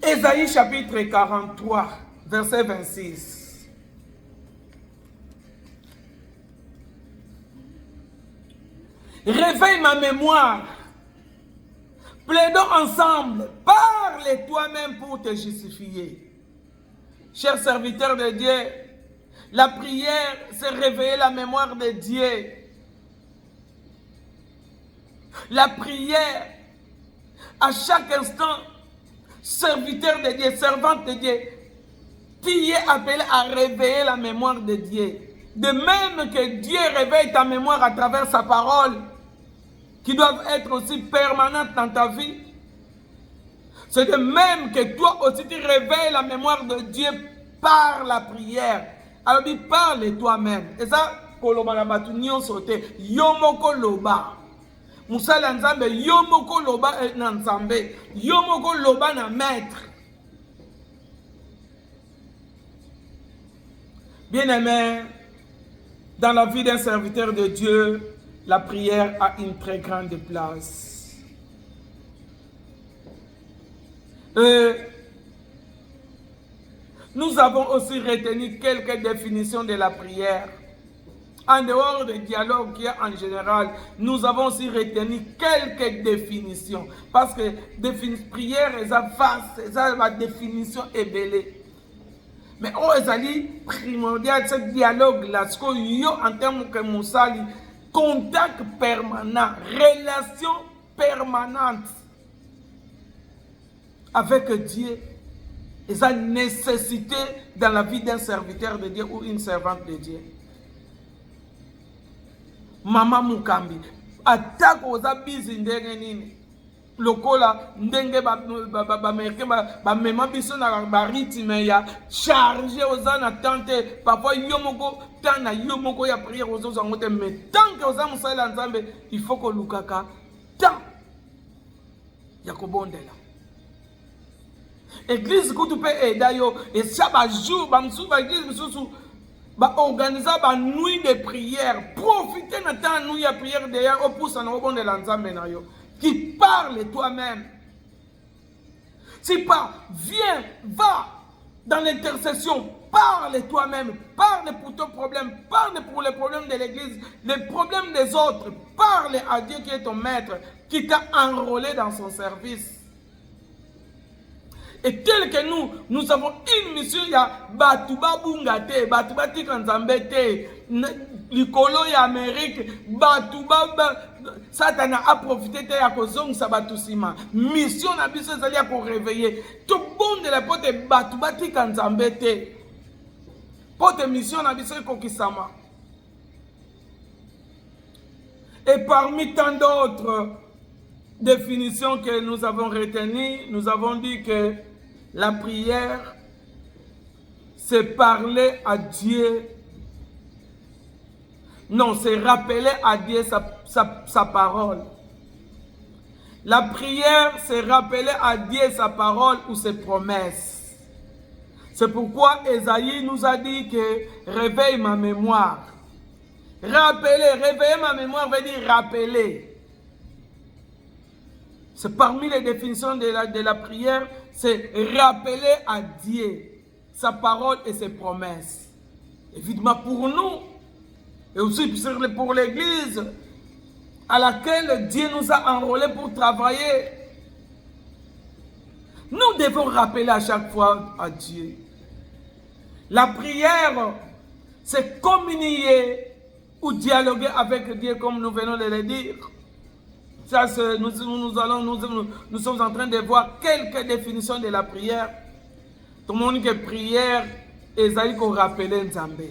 Ésaïe chapitre 43, verset 26. Réveille ma mémoire. Plaidons ensemble. Parle toi-même pour te justifier. Chers serviteurs de Dieu, la prière, c'est réveiller la mémoire de Dieu. La prière, à chaque instant, serviteur de Dieu, servante de Dieu, tu es appelé à réveiller la mémoire de Dieu. De même que Dieu réveille ta mémoire à travers sa parole, qui doivent être aussi permanentes dans ta vie. C'est de même que toi aussi tu réveilles la mémoire de Dieu par la prière. Alors dis, parle toi-même. Et ça, koloba na batu nyonso te, yo moko loba. Musala nzambe, yo moko loba na nzambe, yo moko loba na maître. Bien-aimé, dans la vie d'un serviteur de Dieu, la prière a une très grande place. Nous avons aussi retenu quelques définitions de la prière. En dehors du dialogue qu'il y a en général, nous avons aussi retenu quelques définitions. Parce que prière, la définition est belle. Mais oh, c'est primordial, ce dialogue-là, ce qu'on y a en termes de Moussali, contact permanent, relation permanente avec Dieu. Et ça nécessité dans la vie d'un serviteur de Dieu ou une servante de Dieu. Mama Mukambi, attaque aux abus nini. Lokola ndenge ba mema biso na ba rythme ya chargé aux attentes parfois yomoko tana yomoko ya prière aux autres ngote mais tant que aux musala nzambe il faut que lukaka tant ya kobondela église kutu pe edayo et ça ba jour ba msu ba église msusu ba organiser ba nuit de prière profiter na temps nuit ya prière derrière au pousse na obondela nzambe na yo qui parle toi-même. Si pas, viens, va dans l'intercession, parle toi-même, parle pour ton problème, parle pour les problèmes de l'église, les problèmes des autres, parle à Dieu qui est ton maître, qui t'a enrôlé dans son service. Et tel que nous avons une mission, il y a Batuba Bungate, Batuba Tikanzambete, Likolo ya Amérique, Batuba, Satan a profité de la cause Sabatusima. Mission na biso zali ya pour réveiller. Tout bon de la pote Batuba Tikanzambete. Pote mission na biso kokisama. Et parmi tant d'autres définitions que nous avons retenues, nous avons dit que la prière, c'est parler à Dieu. Non, c'est rappeler à Dieu sa parole. La prière, c'est rappeler à Dieu sa parole ou ses promesses. C'est pourquoi Ésaïe nous a dit que réveille ma mémoire. Rappeler, réveiller ma mémoire veut dire rappeler. C'est parmi les définitions de la prière, c'est rappeler à Dieu sa parole et ses promesses. Évidemment pour nous, et aussi pour l'église à laquelle Dieu nous a enrôlés pour travailler. Nous devons rappeler à chaque fois à Dieu. La prière, c'est communier ou dialoguer avec Dieu comme nous venons de le dire. Ça, nous sommes en train de voir quelques définitions de la prière. Tout le monde que prière, Esaïe qu'on rappelle Nzambe.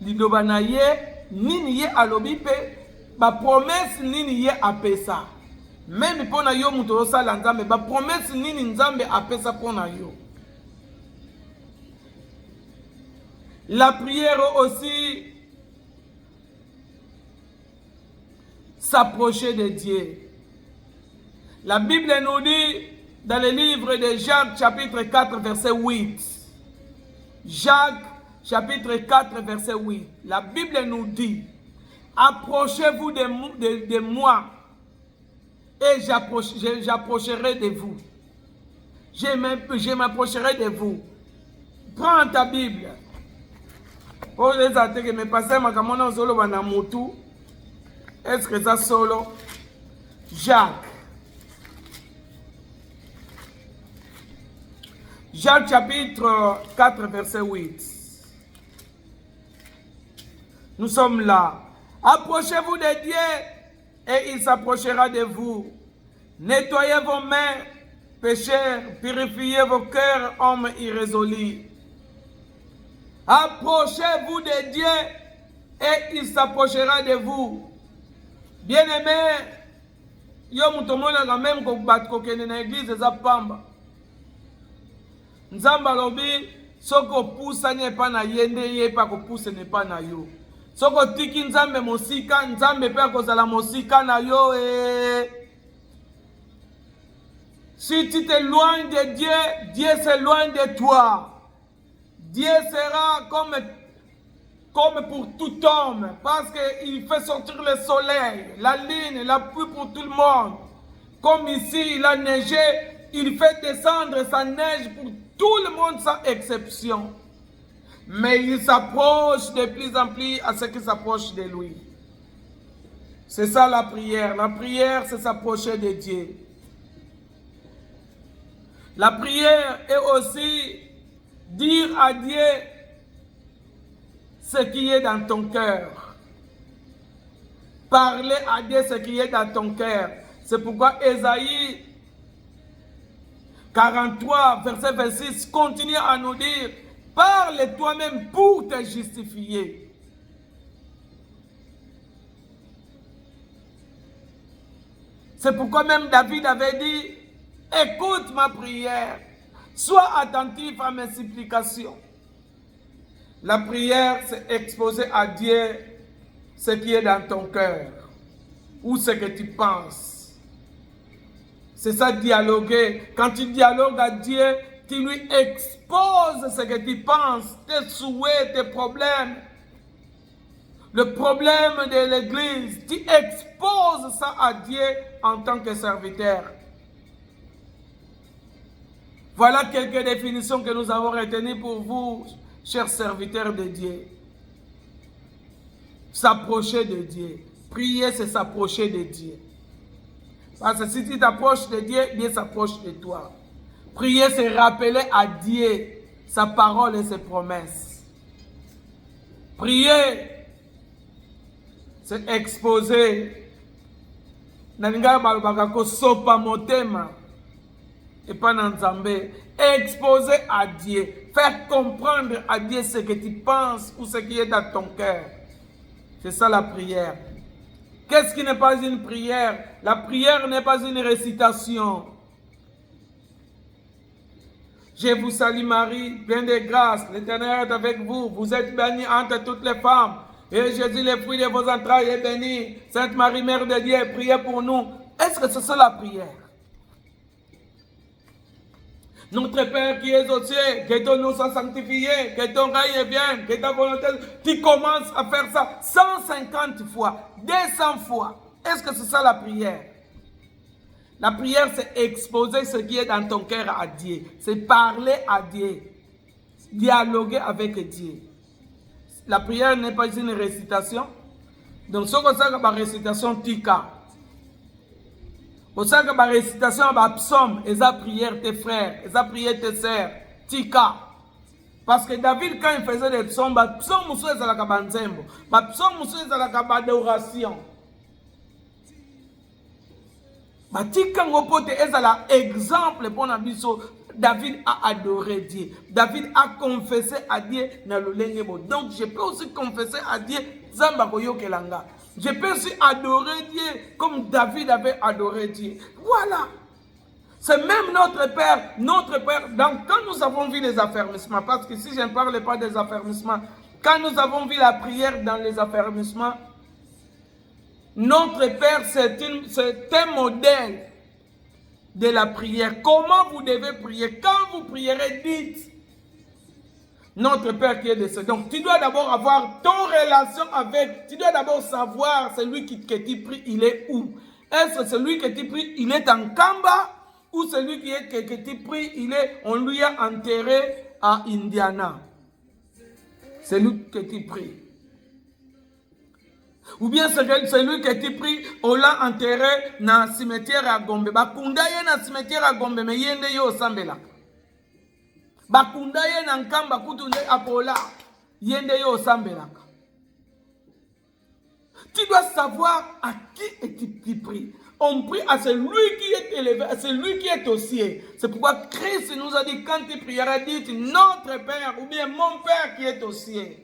Lidoba na ye, nini ye alobi pe, ba promesse nini ye apesa. Même pour na yo muto osala Nzambe, ba promesse nini Nzambe apesa pour na yo. La prière aussi, s'approcher de Dieu. La Bible nous dit dans le livre de Jacques chapitre 4 verset 8. Jacques chapitre 4 verset 8. La Bible nous dit, approchez-vous de moi et j'approcherai de vous. je m'approcherai de vous. Prends ta Bible. Pour les attaques, mais passer ma camona solo banamutu. Est-ce que ça solo? Jacques. Jacques chapitre 4, verset 8. Nous sommes là. Approchez-vous de Dieu et il s'approchera de vous. Nettoyez vos mains, pécheurs, purifiez vos cœurs, hommes irrésolus. Approchez-vous de Dieu et il s'approchera de vous. Bien-aimés, yo mutomona quand même ko bat ko kene na église za pamba. Nzamba lobi soko poussa ne pa na yende ye pa ko pousse ne pa na yo. Soko tiki nzambe mosika, nzambe pe akozala mosika na yo Si tu t'éloignes de Dieu, Dieu s'éloigne de toi. Dieu sera comme pour tout homme, parce qu'il fait sortir le soleil, la lune, la pluie pour tout le monde. Comme ici, il a neigé, il fait descendre sa neige pour tout le monde sans exception. Mais il s'approche de plus en plus à ce qui s'approche de lui. C'est ça la prière. La prière, c'est s'approcher de Dieu. La prière est aussi dire à Dieu ce qui est dans ton cœur. Parler à Dieu ce qui est dans ton cœur. C'est pourquoi Ésaïe 43, verset 26, continue à nous dire, parle toi-même pour te justifier. C'est pourquoi même David avait dit, écoute ma prière, sois attentif à mes supplications. La prière, c'est exposer à Dieu ce qui est dans ton cœur ou ce que tu penses. C'est ça, dialoguer. Quand tu dialogues à Dieu, tu lui exposes ce que tu penses, tes souhaits, tes problèmes. Le problème de l'église, tu exposes ça à Dieu en tant que serviteur. Voilà quelques définitions que nous avons retenues pour vous, chers serviteurs de Dieu. S'approcher de Dieu. Prier, c'est s'approcher de Dieu. Parce que si tu t'approches de Dieu, Dieu s'approche de toi. Prier, c'est rappeler à Dieu sa parole et ses promesses. Prier, c'est exposer. Et pas dans Zambé. Exposer à Dieu. Faire comprendre à Dieu ce que tu penses ou ce qui est dans ton cœur. C'est ça la prière. Qu'est-ce qui n'est pas une prière? La prière n'est pas une récitation. Je vous salue Marie, pleine de grâce, l'Éternel est avec vous. Vous êtes bénie entre toutes les femmes. Et Jésus, le fruit de vos entrailles, est béni. Sainte Marie, Mère de Dieu, priez pour nous. Est-ce que c'est ça la prière? Notre Père qui es aux cieux, que ton nom soit sanctifié, que ton règne vienne, que ta volonté... Tu commences à faire ça 150 fois, 200 fois. Est-ce que c'est ça la prière? La prière, c'est exposer ce qui est dans ton cœur à Dieu. C'est parler à Dieu. Dialoguer avec Dieu. La prière n'est pas une récitation. Donc, ce que c'est que la récitation tika. Pour ça que la récitation, la psaume, et la prière tes frères, et la prière tes sœurs, tika. Parce que David, quand il faisait des psaumes, la psaume, c'est la kabanzembo. La psaume, c'est la kabadoration. Tika ngopote est exemple pour Nabiso. David a adoré Dieu. David a confessé à Dieu dans le lengebo. Donc, je peux aussi confesser à Dieu, Zamba koyo kelanga. Je peux aussi adorer Dieu comme David avait adoré Dieu. Voilà. C'est même notre Père. Notre Père, quand nous avons vu les affermissements, parce que si je ne parle pas des affermissements, quand nous avons vu la prière dans les affermissements, notre Père, c'est un modèle de la prière. Comment vous devez prier? Quand vous prierez, dites notre Père qui est décédé. Donc, tu dois d'abord avoir ton relation avec. Tu dois d'abord savoir celui que tu pries, il est où? Est-ce que celui que tu pries, il est en Kamba? ou celui qui est pris, on lui a enterré à Indiana. C'est lui qui est pris. Ou bien celui qui est pris, on l'a enterré dans le cimetière à Gombe. Bakunda ye na cimetière à Gombe, mais yende yo sambela. Bakunda ye na nkamba kutunde akola, yende yo sambela. Tu dois savoir à qui est-tu pris. On prie à celui qui est élevé, à celui qui est au ciel. C'est pourquoi Christ nous a dit, quand tu prieras, dites notre Père, ou bien mon Père qui est au ciel.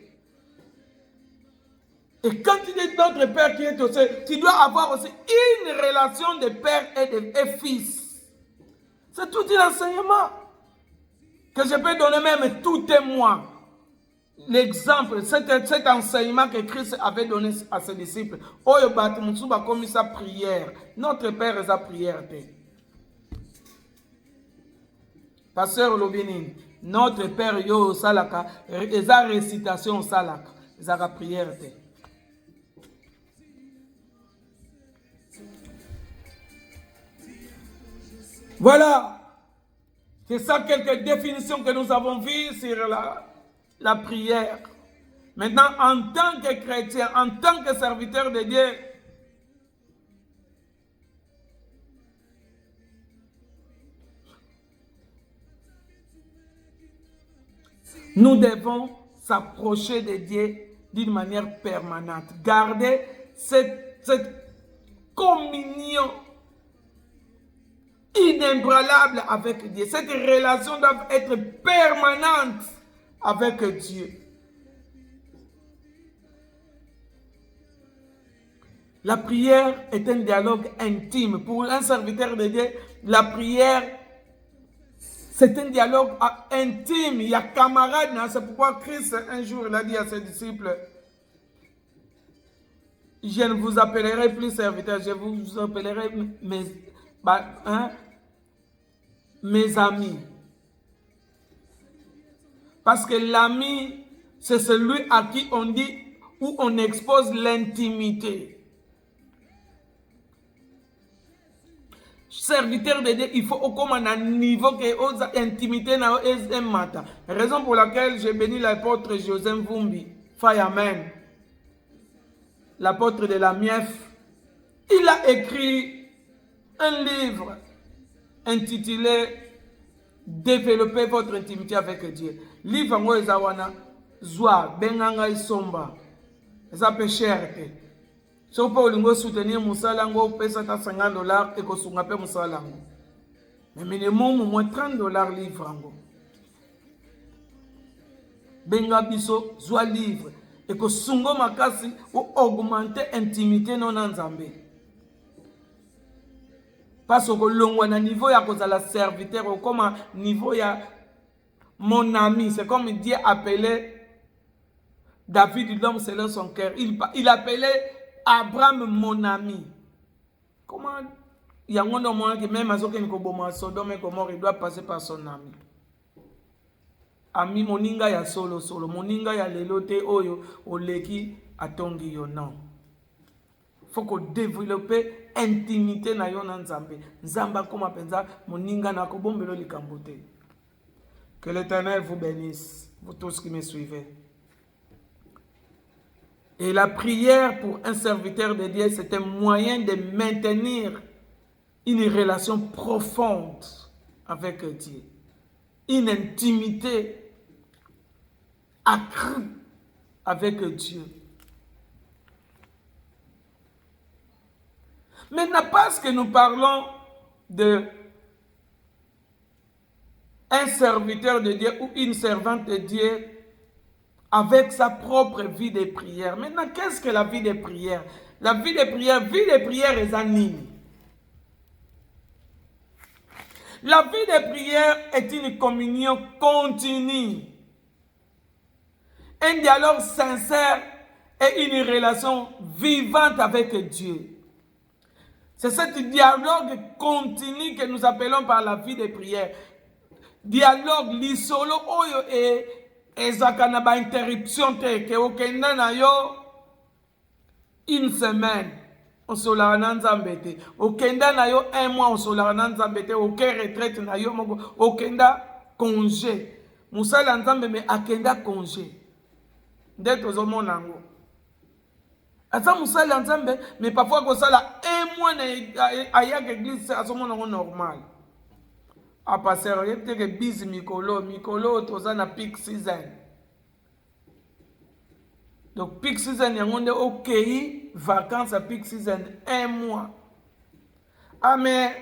Et quand tu dis notre Père qui est au ciel, tu dois avoir aussi une relation de père et fils. C'est tout un enseignement que je peux donner même tout témoin. L'exemple, cet enseignement que Christ avait donné à ses disciples. Oyo batumusuba comme sa prière. Notre Père est sa prière. Pasteur Lobinin, notre Père yo salaka, et sa récitation salaka, sa prière. Voilà. C'est ça quelques définitions que nous avons vues sur la prière. Maintenant, en tant que chrétien, en tant que serviteur de Dieu, nous devons s'approcher de Dieu d'une manière permanente. Garder cette communion inébranlable avec Dieu. Cette relation doit être permanente avec Dieu. La prière est un dialogue intime. Pour un serviteur de Dieu, la prière, c'est un dialogue intime. Il y a camarade. C'est pourquoi Christ, un jour, il a dit à ses disciples, je ne vous appellerai plus serviteurs, je vous appellerai mes amis. Parce que l'ami, c'est celui à qui on dit, où on expose l'intimité. Serviteur de Dieu, il faut au comme un niveau que osa intimité na mata. Raison pour laquelle j'ai béni l'apôtre Joseph Vumbi, Fireman, l'apôtre de la Mief. Il a écrit un livre intitulé Développer votre intimité avec Dieu. Livre ngo ezawana zwa benganga isomba. Eza pe cher te. So pa olingo soutenir musala ngo pesa ta $50 et ko sunga pe musala ngo. Mais minimum moins $30 livre ngo. Benga biso zwa livre et ko sungo makasi ou augmenter intimité non nzambe. Parce que l'on a un niveau ya kozala serviteur comme un niveau ya mon ami. C'est comme Dieu appelait David, l'homme selon son cœur. Il appelait Abraham mon ami. Comment il y a un moment qui même à Sodome et Gomorrhe, il doit passer par son ami. Ami moninga ya solo moninga ya lelote oyo oleki atongi yo non. Faut qu'on développe intimité na yo na Nzambe. Nzamba koma penza moninga na ko bombelo likambo te. Que l'Éternel vous bénisse, vous tous qui me suivez. Et la prière pour un serviteur de Dieu, c'est un moyen de maintenir une relation profonde avec Dieu. Une intimité accrue avec Dieu. Maintenant, parce que nous parlons de un serviteur de Dieu ou une servante de Dieu avec sa propre vie de prière. Maintenant, qu'est-ce que la vie de prière? La vie de prière est anime. La vie de prière est une communion continue. Un dialogue sincère et une relation vivante avec Dieu. C'est ce dialogue continu que nous appelons par la vie de prière. Dialogue li solo oyo ezaka na ba interruption te ke okenda na yo une semaine osola na nzambe te. Okenda na yo 1 mois osola na nzambe te. Oke retraite na yo moko. Okenda congé. Musala nzambe me akenda congé. Nde tozomona yango. Asa musala nzambe mais parfois kosala 1 mois na ayaka église azomona ngo normal. A passer yete ke busy mikolo toza na peak season. Donc peak season yango nde okei vacances à peak season 1 mois. Ah mais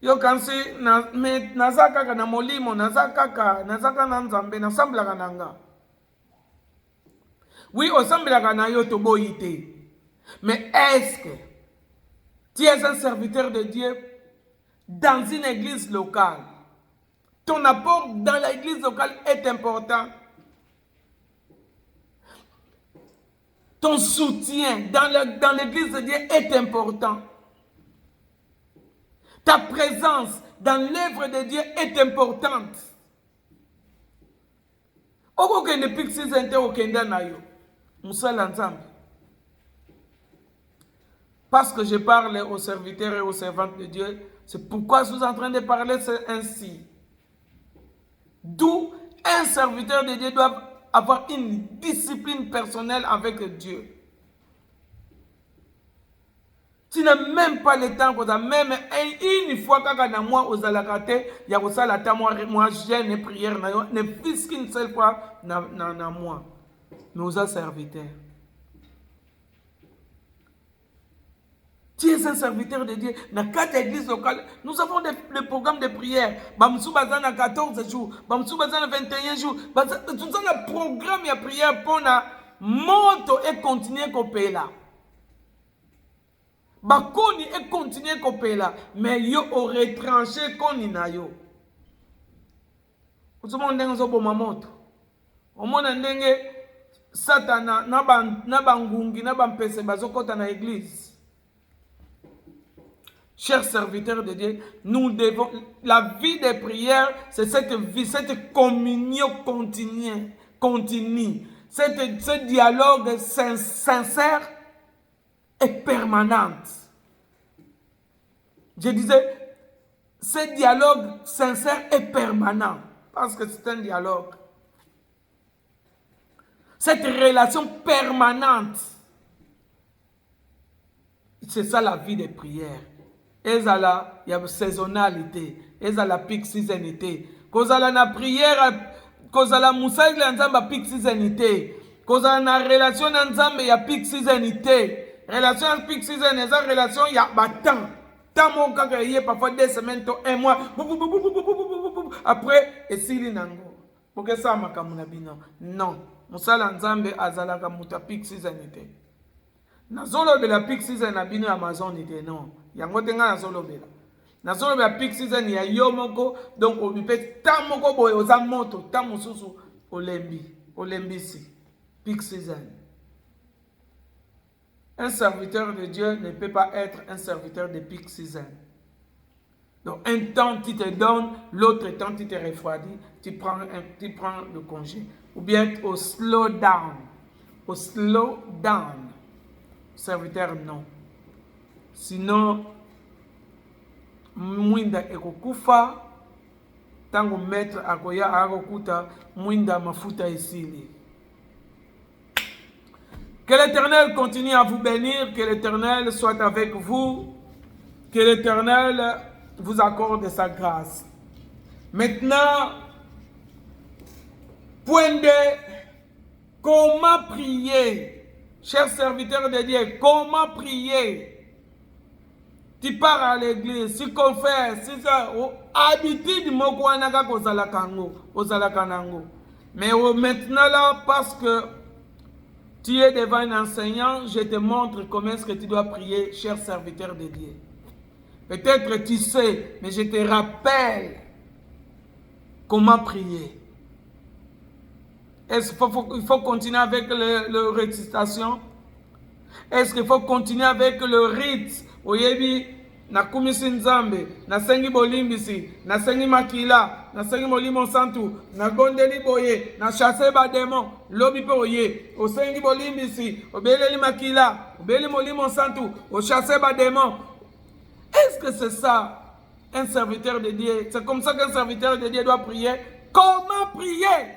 yo kansi na me nazaka kaka na molimo nazaka na nzambe nasamblaka nanga. Oui, osamblaka na yo toboyi te. Mais est-ce que tu es un serviteur de Dieu dans une église locale? Ton apport dans l'église locale est important. Ton soutien dans l'église de Dieu est important. Ta présence dans l'œuvre de Dieu est importante. Okokende peak season te okenda na yo. Musala nzambe. Parce que je parle aux serviteurs et aux servantes de Dieu, c'est pourquoi je suis en train de parler ainsi. D'où un serviteur de Dieu doit avoir une discipline personnelle avec Dieu. Tu n'as même pas le temps, même une fois que moi aux alakate, il y a aussi la moi jeûne et prière, ne fils qu'une seule fois na moi, mais aux serviteurs. Tu es un serviteur de Dieu. Dans 4 églises locales, nous avons des programmes de prière. Bamsou bazan à 14 jours, Bamsou bazan à 21 jours. Tout ça, le programme de prière pour na monto et continuer à couper là. Bakoni et continuer à couper là. Mais yo au retranché koni na yo. Vous savez, on a un bon moment. On a un satana, na bangungi, na bampese, bazokota na église. Chers serviteurs de Dieu, nous devons, la vie de prière, c'est cette vie, cette communion continue, ce dialogue sincère et permanent. Je disais, ce dialogue sincère et permanent, parce que c'est un dialogue. Cette relation permanente, c'est ça la vie de prière. Il y a une saisonnalité, il y a la peak seasonité. Quand il y a la prière, quand il y a la moussa, il y a la peak seasonité. Quand il y a une relation ensemble, il y a peak seasonité. Relation peak season, il y a une relation, il y a temps. Tant mon cas, il y a parfois 2 semaines, 1 mois. Après, et si il y a pour que ça m'a non. Moussa l'ensemble, azalaka muta peak seasonité. Nazolo de la peak season na bino Amazon ite non. Yango tenga nazolo bela. Nazolo de la peak season ya yo moko donc obipe ta moko boye oza moto ta mususu olembisi peak season. Un serviteur de Dieu ne peut pas être un serviteur de peak season. Donc un temps tu te donnes, l'autre temps tu te refroidis, tu prends le congé ou bien au slow down. Au slow down. Serviteur non. Sinon, mwinda ekokufa tango maître akoya akokuta mwinda mafuta esili. Que l'Éternel continue à vous bénir, que l'Éternel soit avec vous, que l'Éternel vous accorde sa grâce. Maintenant, point de comment prier. Chers serviteurs de Dieu, comment prier? Tu pars à l'église, tu confesses, c'est ça. Habitude, mokwanaka kozalakanango. Mais maintenant là, parce que tu es devant un enseignant, je te montre comment est-ce que tu dois prier, cher serviteur de Dieu. Peut-être tu sais, mais je te rappelle comment prier. Est-ce qu'il faut continuer avec le récitation? Est-ce qu'il faut continuer avec le rite? Oyebi, nakumisi nzambe, nasengi bolimbisi, nasengi makila, nasengi molimo santu, nagondeli boye, na chasse ba démon, lobi pe oye, osengi bolimbisi, obeleli makila, obeli molimo santu, o chasse ba démon. Est-ce que c'est ça un serviteur de Dieu? C'est comme ça qu'un serviteur de Dieu doit prier? Comment prier?